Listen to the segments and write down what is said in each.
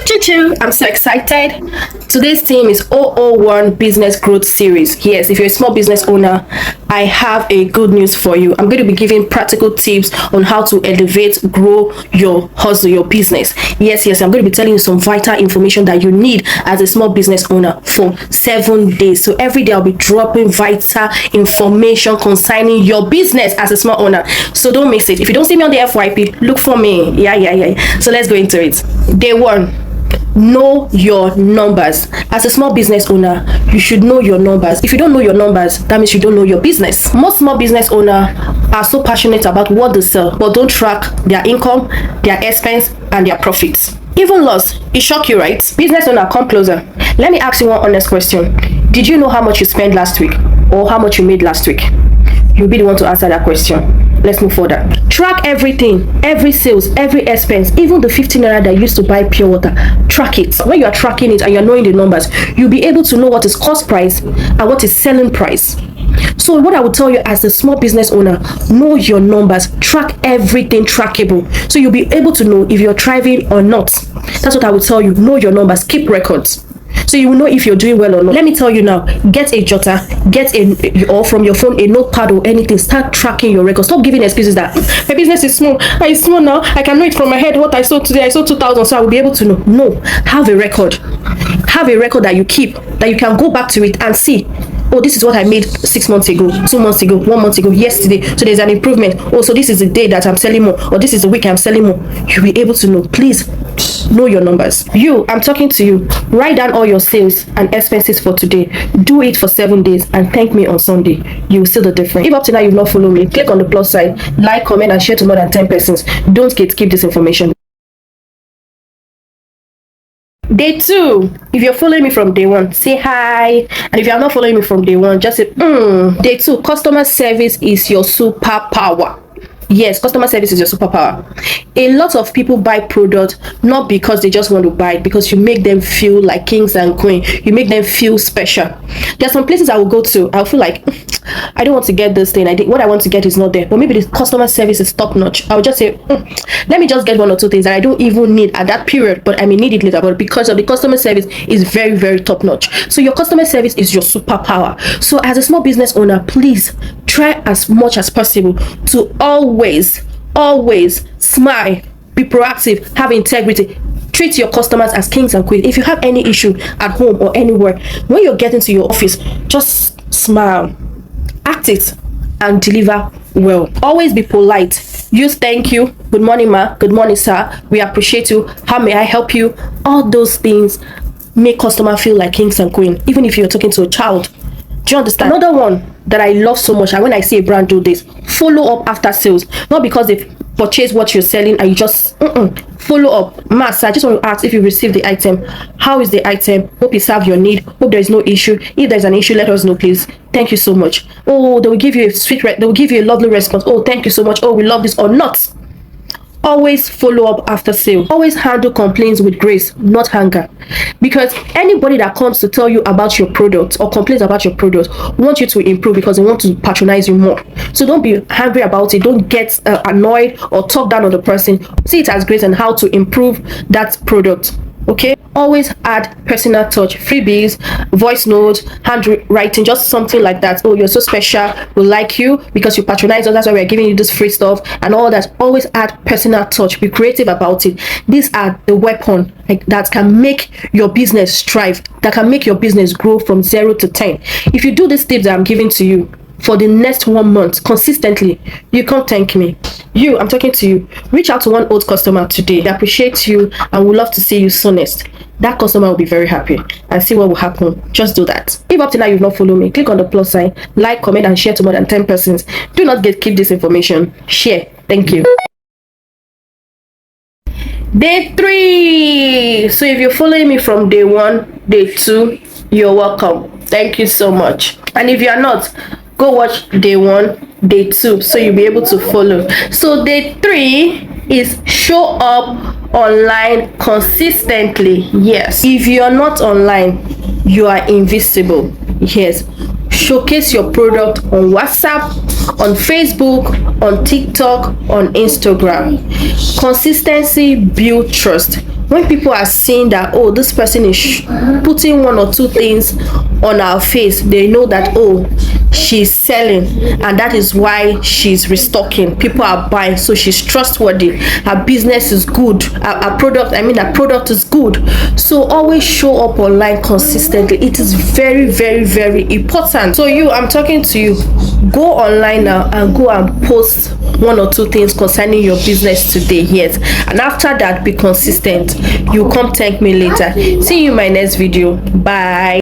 Choo-choo, I'm so excited. Today's theme is 001 Business Growth Series. Yes, if you're a small business owner, I have a good news for you. I'm going to be giving practical tips on how to elevate, grow your hustle, your business. Yes, I'm going to be telling you some vital information that you need as a small business owner for 7 days. So every day I'll be dropping vital information concerning your business as a small owner. So don't miss it. If you don't see me on the FYP, look for me. Yeah. So let's go into it. Day 1. Know your numbers. As a small business owner, you should know your numbers. If you don't know your numbers, that means you don't know your business. Most small business owners are so passionate about what they sell, but don't track their income, their expense, and their profits. Even loss, it shock you, right? Business owner, come closer. Let me ask you one honest question. Did you know how much you spent last week or how much you made last week? You'll be the one to answer that question. Let's move further. Track everything, every sales, every expense, even the 15 naira that you used to buy pure water. Track it. When you are tracking it and you're knowing the numbers, you'll be able to know what is cost price and what is selling price. So what I would tell you as a small business owner, know your numbers, track everything trackable. So you'll be able to know if you're thriving or not. That's what I would tell you. Know your numbers, keep records. So you will know if you're doing well or not. Let me tell you now, get a jotter, or from your phone a notepad or anything. Start tracking your records. Stop giving excuses that my business is small. It's small now. I can know it from my head what I sold today. I sold 2,000, so I will be able to know. No, have a record. Have a record that you keep, that you can go back to it and see. Oh, this is what I made 6 months ago, 2 months ago, 1 month ago, yesterday. So there's an improvement. Oh, so this is the day that I'm selling more, or this is the week I'm selling more. You'll be able to know. Please know your numbers. I'm talking to you. Write down all your sales and expenses for today. Do it for 7 days and thank me on Sunday. You will see the difference. If up to now you've not followed me, click on the plus sign, like, comment, and share to more than 10 persons. Don't skip this information. Day 2, if you're following me from day 1, say hi. And if you're not following me from day 1, just say Day 2, customer service is your superpower. Yes, customer service is your superpower. A lot of people buy products not because they just want to buy it, because you make them feel like kings and queens. You make them feel special. There are some places I will go to, I'll feel like I don't want to get this thing. What I want to get is not there. But maybe the customer service is top notch. I will just say, let me just get 1 or 2 things that I don't even need at that period, but I may need it later. But because of the customer service is very, very top notch. So your customer service is your superpower. So as a small business owner, please try as much as possible to always smile, be proactive, have integrity. Treat your customers as kings and queens. If you have any issue at home or anywhere, when you're getting to your office, just smile, act it, and deliver well. Always be polite. Use thank you, good morning ma, good morning sir, we appreciate you, how may I help you. All those things make customer feel like kings and queens, even if you're talking to a child. Do you understand? Another one that I love so much, and when I see a brand do this, follow up after sales. Not because they've purchased what you're selling and you just follow up. Master, I just want to ask if you received the item. How is the item? Hope it served your need. Hope there is no issue. If there's an issue, let us know, please. Thank you so much. Oh, they will give you they will give you a lovely response. Oh, thank you so much. Oh, we love this, or not. Always follow up after sale. Always handle complaints with grace, not anger. Because anybody that comes to tell you about your product or complains about your product wants you to improve, because they want to patronize you more. So don't be angry about it. Don't get annoyed or talk down on the person. See it as grace and how to improve that product. Okay, always add personal touch, freebies, voice notes, handwriting, just something like that. Oh, you're so special, we like you because you patronize us, that's why we're giving you this free stuff and all that. Always add personal touch, be creative about it. These are the weapon that can make your business thrive, that can make your business grow from 0 to 10. If you do these tips that I'm giving to you for the next 1 month consistently, you can't thank me. I'm talking to you. Reach out to one old customer today. They appreciate you and would love to see you soonest. That customer will be very happy and see what will happen. Just do that. If up to now you've not followed me, click on the plus sign, like, comment, and share to more than 10 persons. Do not keep this information. Share. Thank you. Day 3. So if you're following me from day 1, day 2, you're welcome. Thank you so much. And if you're not, go watch day 1, day 2, so you'll be able to follow. So day 3 is show up online consistently. Yes, if you're not online, you are invisible. Yes, showcase your product on WhatsApp, on Facebook, on TikTok, on Instagram. Consistency builds trust. When people are seeing that, oh, this person is putting one or two things on our face, they know that, oh, she's selling, and that is why she's restocking. People are buying, so she's trustworthy, her business is good, her product is good. So always show up online consistently. It is very, very, very important. So I'm talking to you, go online now and go and post one or two things concerning your business today. Yes, and after that, be consistent. You come thank me later. See you in my next video. Bye.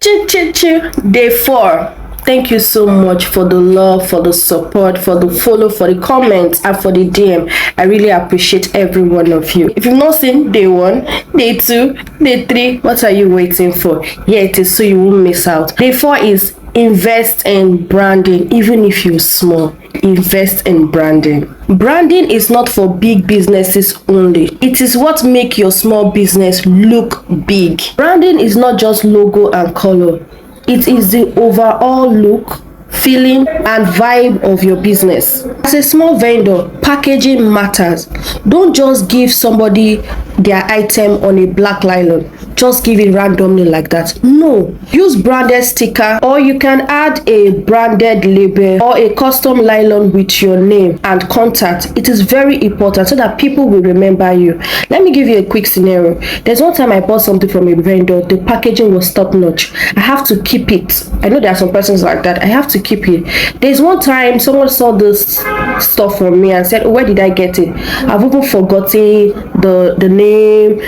Day 4. Thank you so much for the love, for the support, for the follow, for the comments, and for the DM. I really appreciate every one of you. If you've not seen day 1, day 2, day 3, what are you waiting for? Here it is, so you won't miss out. Day 4 is invest in branding. Even if you're small, invest in branding. Branding is not for big businesses only. It is what makes your small business look big. Branding is not just logo and color. It is the overall look, feeling, and vibe of your business. As a small vendor, packaging matters. Don't just give somebody their item on a black nylon. Just give it randomly like that. No, use branded sticker, or you can add a branded label or a custom nylon with your name and contact. It is very important so that people will remember you. Let me give you a quick scenario. There's one time I bought something from a vendor. The packaging was top notch. I have to keep it. I know there are some persons like that. I have to keep it. There's one time someone saw this stuff from me and said, oh, where did I get it? I've even forgotten the name,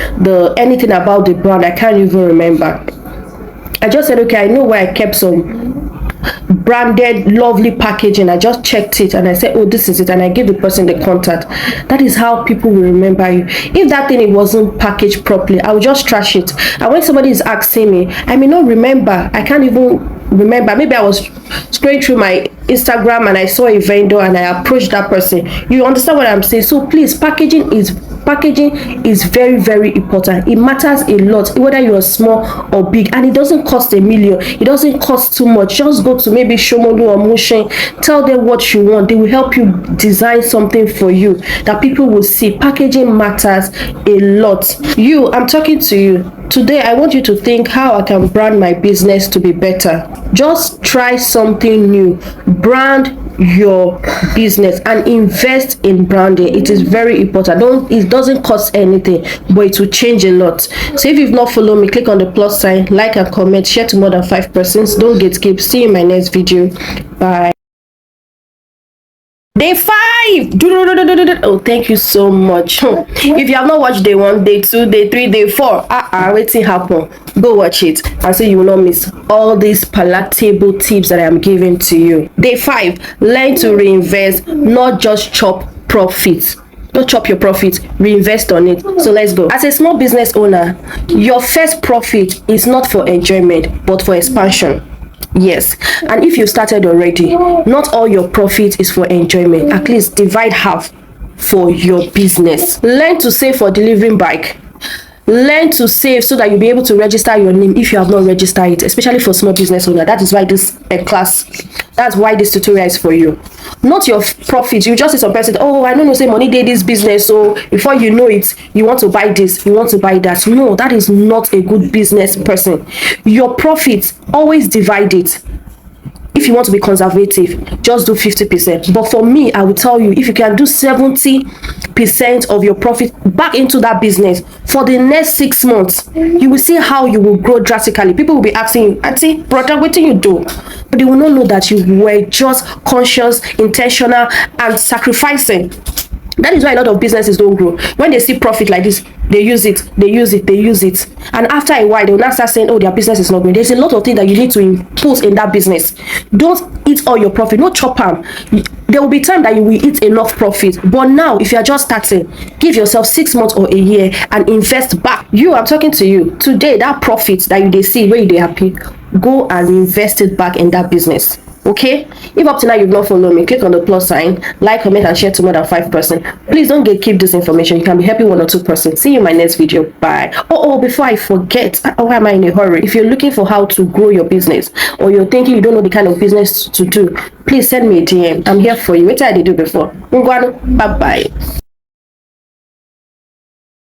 anything about the brand. I can't even remember. I just said, okay, I know where I kept some branded lovely packaging. I just checked it and I said, oh, this is it, and I gave the person the contact. That is how people will remember you. If that thing, it wasn't packaged properly, I will just trash it, and when somebody is asking me, I may not remember. I can't even remember. Maybe I was scrolling through my Instagram and I saw a vendor and I approached that person. You understand what I'm saying? So please, packaging is very, very important. It matters a lot, whether you're small or big, and it doesn't cost $1 million. It doesn't cost too much. Just go to maybe Shomolu or Mushin, tell them what you want. They will help you design something for you that people will see. Packaging matters a lot. I'm talking to you today. I want you to think how I can brand my business to be better. Just try something new. Brand your business and invest in branding. It is very important. It doesn't cost anything, but it will change a lot. So if you've not followed me, click on the plus sign, like and comment, share to more than 5 persons. Don't gatekeep. See you in my next video. Bye. Day 5. Oh, thank you so much. If you have not watched day 1, day 2, day 3, day 4, waiting happen, go watch it and so you will not miss all these palatable tips that I am giving to you. Day 5, learn to reinvest, not just chop profits. Don't chop your profit, reinvest on it. So let's go. As a small business owner, your first profit is not for enjoyment but for expansion. Yes, and if you started already, not all your profit is for enjoyment. At least divide half for your business. Learn to save for delivering bike. Learn to save so that you'll be able to register your name if you have not registered it, especially for small business owner. That is why that's why this tutorial is for you. Not your profit. You just see some person, oh, I don't know, say money did this business, so before you know it, you want to buy this, you want to buy that. No, that is not a good business person. Your profit, always divide it. If you want to be conservative, just do 50%. But for me, I will tell you, if you can do 70% of your profit back into that business for the next 6 months, you will see how you will grow drastically. People will be asking you, auntie, brother, what do you do? But they will not know that you were just conscious, intentional, and sacrificing. That is why a lot of businesses don't grow. When they see profit like this, they use it. And after a while, they will not start saying, oh, their business is not growing. There's a lot of things that you need to impose in that business. Don't eat all your profit. No chop them. There will be time that you will eat enough profit. But now, if you are just starting, give yourself 6 months or a year and invest back. I'm talking to you. Today, that profit that you see, where you happy, go and invest it back in that business. Okay, if up to now you've not followed me, click on the plus sign, like, comment, and share to more than 5 persons. Please don't keep this information. You can be helping 1 or 2 persons. See you in my next video. Bye. Before I forget, why am I in a hurry? If you're looking for how to grow your business, or you're thinking you don't know the kind of business to do, please send me a DM. I'm here for you. What did I do before? Bye bye.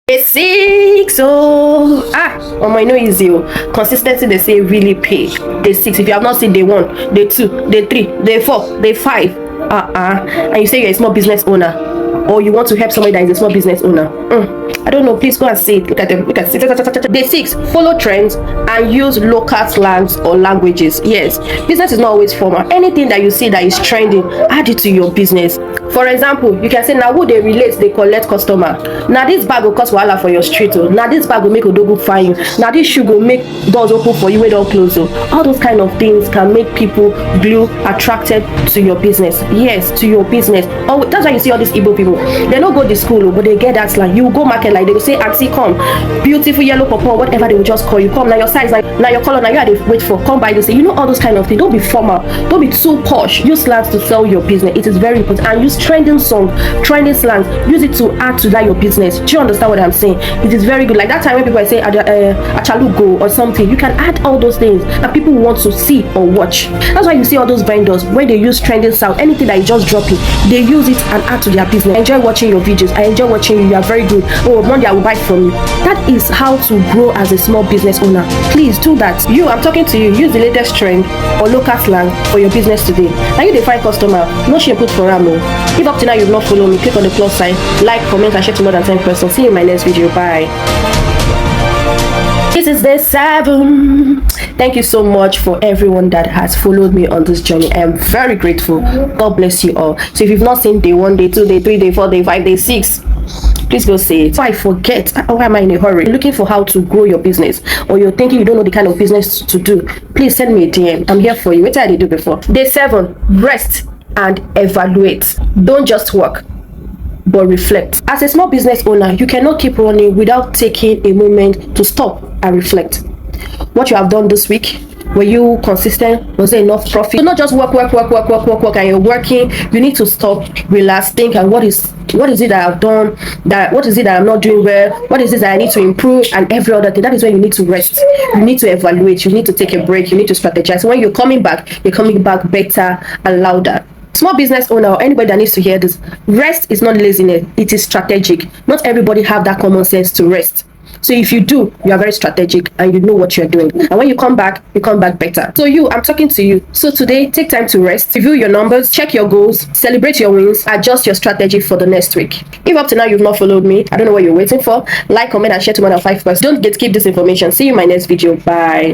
Day 6. Oh my, no easy. Consistency, they say, really pay. Day 6. If you have not seen day 1, day 2, day 3, day 4, day 5, and you say you're a small business owner, or you want to help somebody that is a small business owner, I don't know, please go and see it. Look at them. Look at it. Day 6, follow trends and use local slangs or languages. Yes, business is not always formal. Anything that you see that is trending, add it to your business. For example, you can say, now who they relate, they collect customer. Now this bag will cost wahala for your street. Now this bag will make odogu find you. Now this shoe will make doors open for you when don't close. All those kind of things can make people glue attracted to your business. Yes, to your business. Oh, that's why you see all these Igbo people. They don't go to school, but they get that slang. You go market like they will say, auntie, come, beautiful yellow purple, whatever they will just call you. Come, now your size, now your color, now you are to wait for. Come by, they say, you know, all those kind of things. Don't be formal. Don't be too posh. Use slangs to sell your business. It is very important. And use trending songs, trending slangs. Use it to add to that your business. Do you understand what I'm saying? It is very good. Like that time when people say achalugo or something, you can add all those things and people want to see or watch. That's why you see all those vendors when they use trending sound, anything that is just dropping, they use it and add to their business. I enjoy watching your videos. I enjoy watching you. You are very good. Oh, Monday I will buy from you. That is how to grow as a small business owner. Please do that. You, I'm talking to you. Use the latest trend or local slang for your business today. Now you define customer. No shame put for Ramo. If up to now you've not followed me, click on the plus sign, like, comment, and share to more than 10 persons. See you in my next video. Bye. This is day 7. Thank you so much for everyone that has followed me on this journey. I am very grateful. God bless you all. So if you've not seen day 1, day 2, day 3, day 4, day 5, day 6, please go see it. So I forget, why am I in a hurry? You're looking for how to grow your business, or you're thinking you don't know the kind of business to do, please send me a DM. I'm here for you. What did I do before? Day 7, rest and evaluate. Don't just work, but reflect. As a small business owner, you cannot keep running without taking a moment to stop and reflect. What you have done this week, were you consistent? Was there enough profit? So not just work, and you're working. You need to stop, relax, think, and what is it that I've done, what is it that I'm not doing well, what is it that I need to improve, and every other thing. That is when you need to rest. You need to evaluate, you need to take a break, you need to strategize. When you're coming back better and louder. Small business owner or anybody that needs to hear this, rest is not laziness, it is strategic. Not everybody have that common sense to rest. So if you do, you are very strategic and you know what you're doing. And when you come back better. So I'm talking to you. So today, take time to rest, review your numbers, check your goals, celebrate your wins, adjust your strategy for the next week. If up to now you've not followed me, I don't know what you're waiting for. Like, comment, and share to more than 5 persons. Don't gatekeep this information. See you in my next video. Bye.